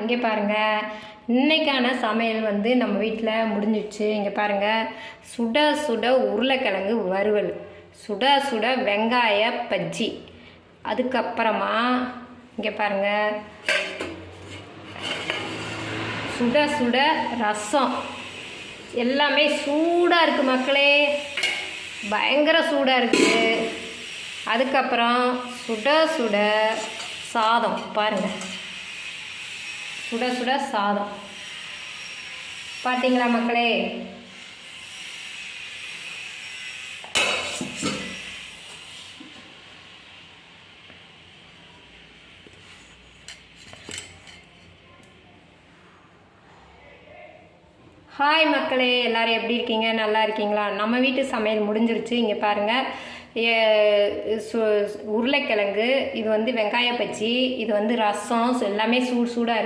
இங்கே பாருங்கள், இன்றைக்கான சமையல் வந்து நம்ம வீட்டில் முடிஞ்சிடுச்சு. இங்கே பாருங்கள், சுட சுட உருளைக்கிழங்கு வறுவல், சுட சுட வெங்காய பஜ்ஜி, அதுக்கப்புறமா இங்கே பாருங்கள் சுட சுட ரசம். எல்லாமே சூடாக இருக்குது மக்களே, பயங்கர சூடாக இருக்குது. அதுக்கப்புறம் சுட சுட சாதம் பாருங்கள், சுட சுட சாதம் பார்த்தீங்களா மக்களே. ஹாய் மக்களே, எல்லோரும் எப்படி இருக்கீங்க? நல்லா இருக்கீங்களா? நம்ம வீட்டு சமையல் முடிஞ்சிருச்சு. இங்கே பாருங்கள், உருளைக்கிழங்கு, இது வந்து வெங்காய பஜ்ஜி, இது வந்து ரசம், எல்லாமே சூடாக இருக்குது.